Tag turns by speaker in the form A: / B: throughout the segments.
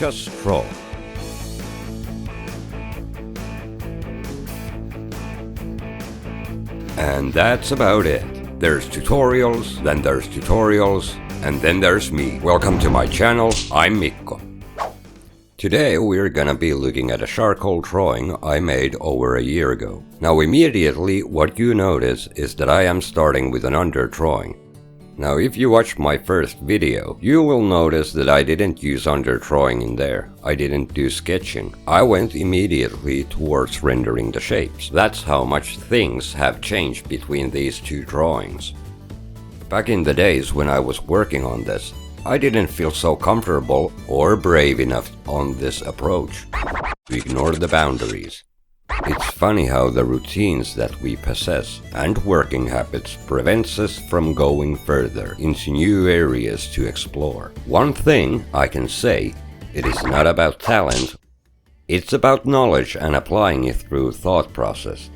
A: just draw. And that's about it. There's tutorials, then there's tutorials, and then there's me. Welcome to my channel, I'm Mikko. Today we're gonna be looking at a charcoal drawing I made over a year ago. Now immediately what you notice is that I am starting with an underdrawing. Now if you watched my first video, you will notice that I didn't use underdrawing in there. I didn't do sketching. I went immediately towards rendering the shapes. That's how much things have changed between these two drawings. Back in the days when I was working on this, I didn't feel so comfortable or brave enough on this approach. We ignore the boundaries. It's funny how the routines that we possess and working habits prevents us from going further into new areas to explore. One thing I can say, it is not about talent, it's about knowledge and applying it through thought process.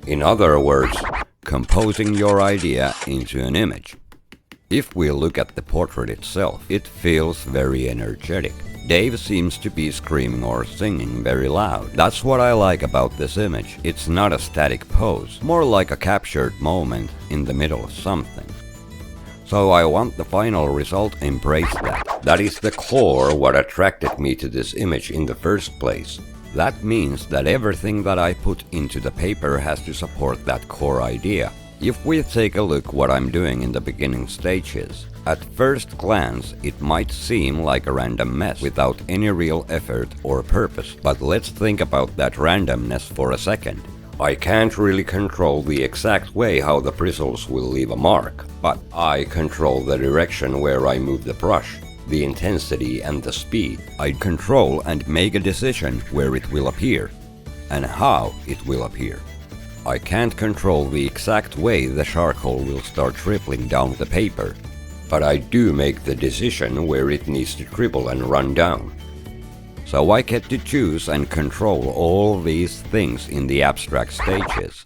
A: In other words, composing your idea into an image. If we look at the portrait itself, it feels very energetic. Dave seems to be screaming or singing very loud. That's what I like about this image. It's not a static pose, more like a captured moment in the middle of something. So I want the final result embrace that. That is the core what attracted me to this image in the first place. That means that everything that I put into the paper has to support that core idea. If we take a look what I'm doing in the beginning stages, at first glance it might seem like a random mess without any real effort or purpose, but let's think about that randomness for a second. I can't really control the exact way how the bristles will leave a mark, but I control the direction where I move the brush, the intensity and the speed. I control and make a decision where it will appear, and how it will appear. I can't control the exact way the charcoal will start trickling down the paper, but I do make the decision where it needs to dribble and run down. So I get to choose and control all these things in the abstract stages.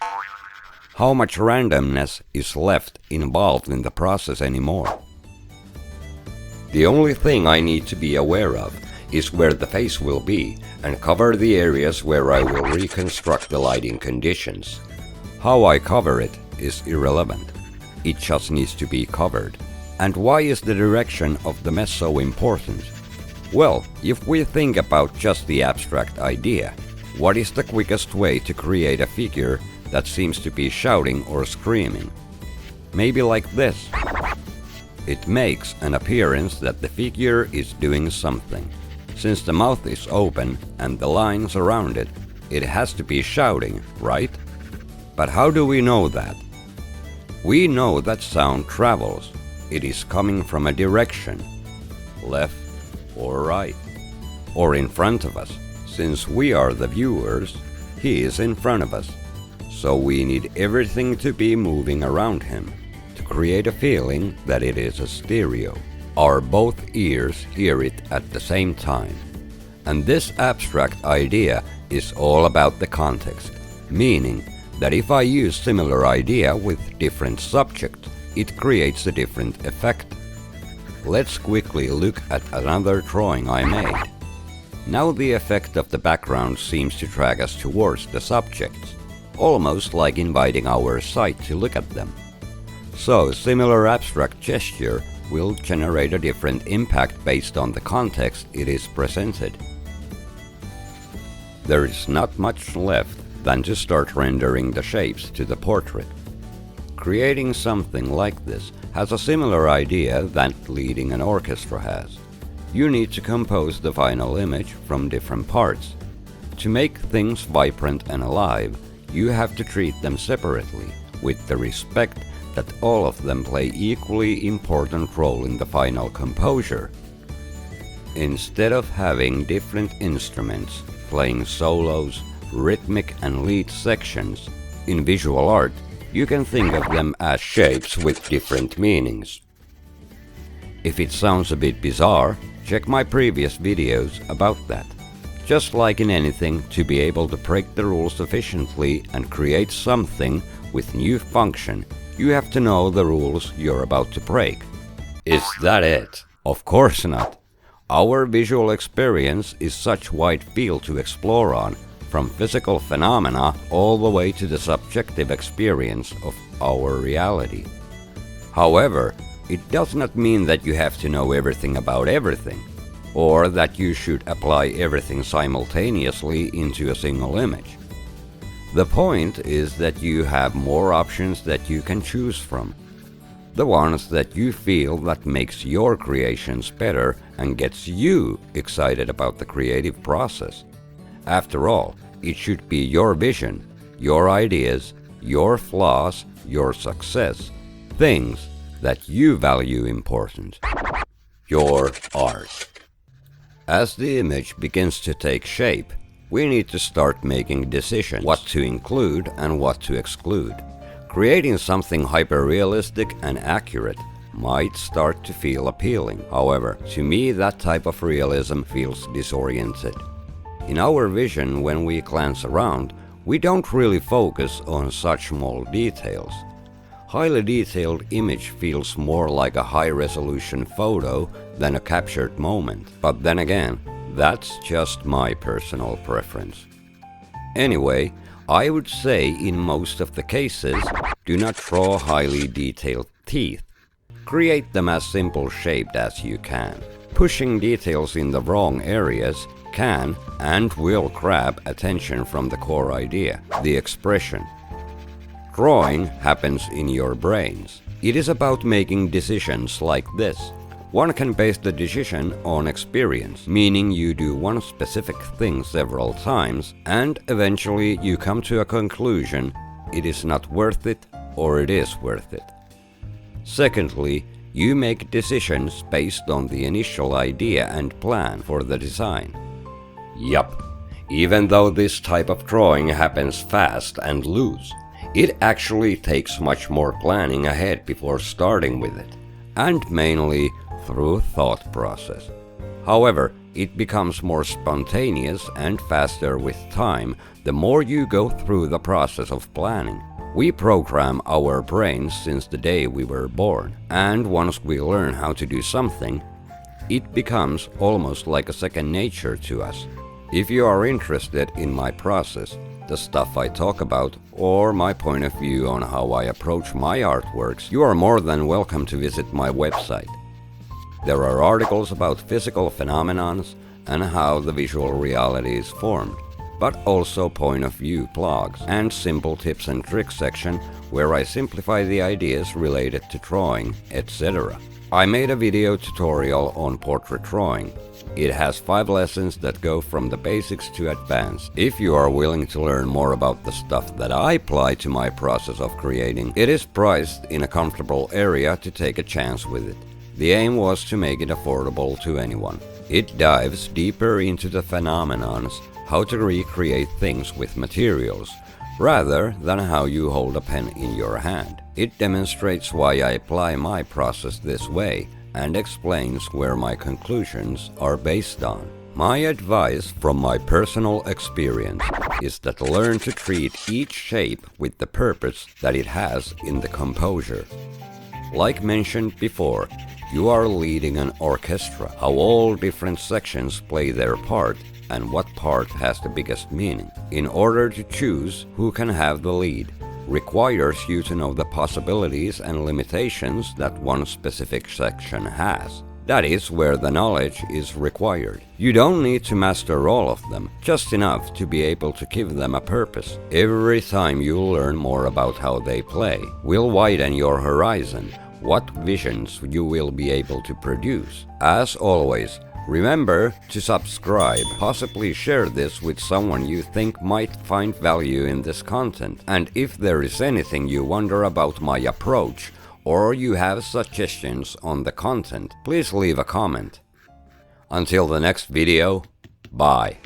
A: How much randomness is left involved in the process anymore? The only thing I need to be aware of is where the face will be and cover the areas where I will reconstruct the lighting conditions. How I cover it is irrelevant. It just needs to be covered. And why is the direction of the mess so important? Well, if we think about just the abstract idea, what is the quickest way to create a figure that seems to be shouting or screaming? Maybe like this. It makes an appearance that the figure is doing something. Since the mouth is open and the lines around it, it has to be shouting, right? But how do we know that? We know that sound travels. It is coming from a direction, left or right, or in front of us. Since we are the viewers, he is in front of us. So we need everything to be moving around him to create a feeling that it is a stereo. Our both ears hear it at the same time. And this abstract idea is all about the context, meaning that if I use similar idea with different subject, it creates a different effect. Let's quickly look at another drawing I made. Now the effect of the background seems to drag us towards the subjects, almost like inviting our sight to look at them. So similar abstract gesture will generate a different impact based on the context it is presented. There is not much left than to start rendering the shapes to the portrait. Creating something like this has a similar idea that leading an orchestra has. You need to compose the final image from different parts. To make things vibrant and alive, you have to treat them separately, with the respect that all of them play equally important role in the final composure. Instead of having different instruments playing solos, rhythmic and lead sections, in visual art, you can think of them as shapes with different meanings. If it sounds a bit bizarre, check my previous videos about that. Just like in anything, to be able to break the rules efficiently and create something with new function, you have to know the rules you're about to break. Is that it? Of course not. Our visual experience is such wide field to explore on, from physical phenomena all the way to the subjective experience of our reality. However, it does not mean that you have to know everything about everything, or that you should apply everything simultaneously into a single image. The point is that you have more options that you can choose from. The ones that you feel that makes your creations better and gets you excited about the creative process. After all, it should be your vision, your ideas, your flaws, your success, things that you value important. Your art. As the image begins to take shape, we need to start making decisions what to include and what to exclude. Creating something hyper-realistic and accurate might start to feel appealing. However, to me that type of realism feels disoriented. In our vision, when we glance around, we don't really focus on such small details. Highly detailed image feels more like a high-resolution photo than a captured moment. But then again, that's just my personal preference. Anyway, I would say in most of the cases, do not draw highly detailed teeth. Create them as simple shaped as you can. Pushing details in the wrong areas can and will grab attention from the core idea, the expression. Drawing happens in your brains. It is about making decisions like this. One can base the decision on experience, meaning you do one specific thing several times and eventually you come to a conclusion it is not worth it or it is worth it. Secondly, you make decisions based on the initial idea and plan for the design. Yup, even though this type of drawing happens fast and loose, it actually takes much more planning ahead before starting with it, and mainly through thought process. However, it becomes more spontaneous and faster with time the more you go through the process of planning. We program our brains since the day we were born, and once we learn how to do something, it becomes almost like a second nature to us. If you are interested in my process, the stuff I talk about, or my point of view on how I approach my artworks, you are more than welcome to visit my website. There are articles about physical phenomena and how the visual reality is formed, but also point of view blogs and simple tips and tricks section where I simplify the ideas related to drawing, etc. I made a video tutorial on portrait drawing. It has 5 lessons that go from the basics to advanced. If you are willing to learn more about the stuff that I apply to my process of creating, it is priced in a comfortable area to take a chance with it. The aim was to make it affordable to anyone. It dives deeper into the phenomenons, how to recreate things with materials, rather than how you hold a pen in your hand. It demonstrates why I apply my process this way and explains where my conclusions are based on. My advice from my personal experience is that learn to treat each shape with the purpose that it has in the composure. Like mentioned before, you are leading an orchestra, how all different sections play their part and what part has the biggest meaning. In order to choose who can have the lead, requires you to know the possibilities and limitations that one specific section has. That is where the knowledge is required. You don't need to master all of them, just enough to be able to give them a purpose. Every time you learn more about how they play, will widen your horizon, what visions you will be able to produce. As always, remember to subscribe, possibly share this with someone you think might find value in this content. And if there is anything you wonder about my approach, or you have suggestions on the content, please leave a comment. Until the next video, bye.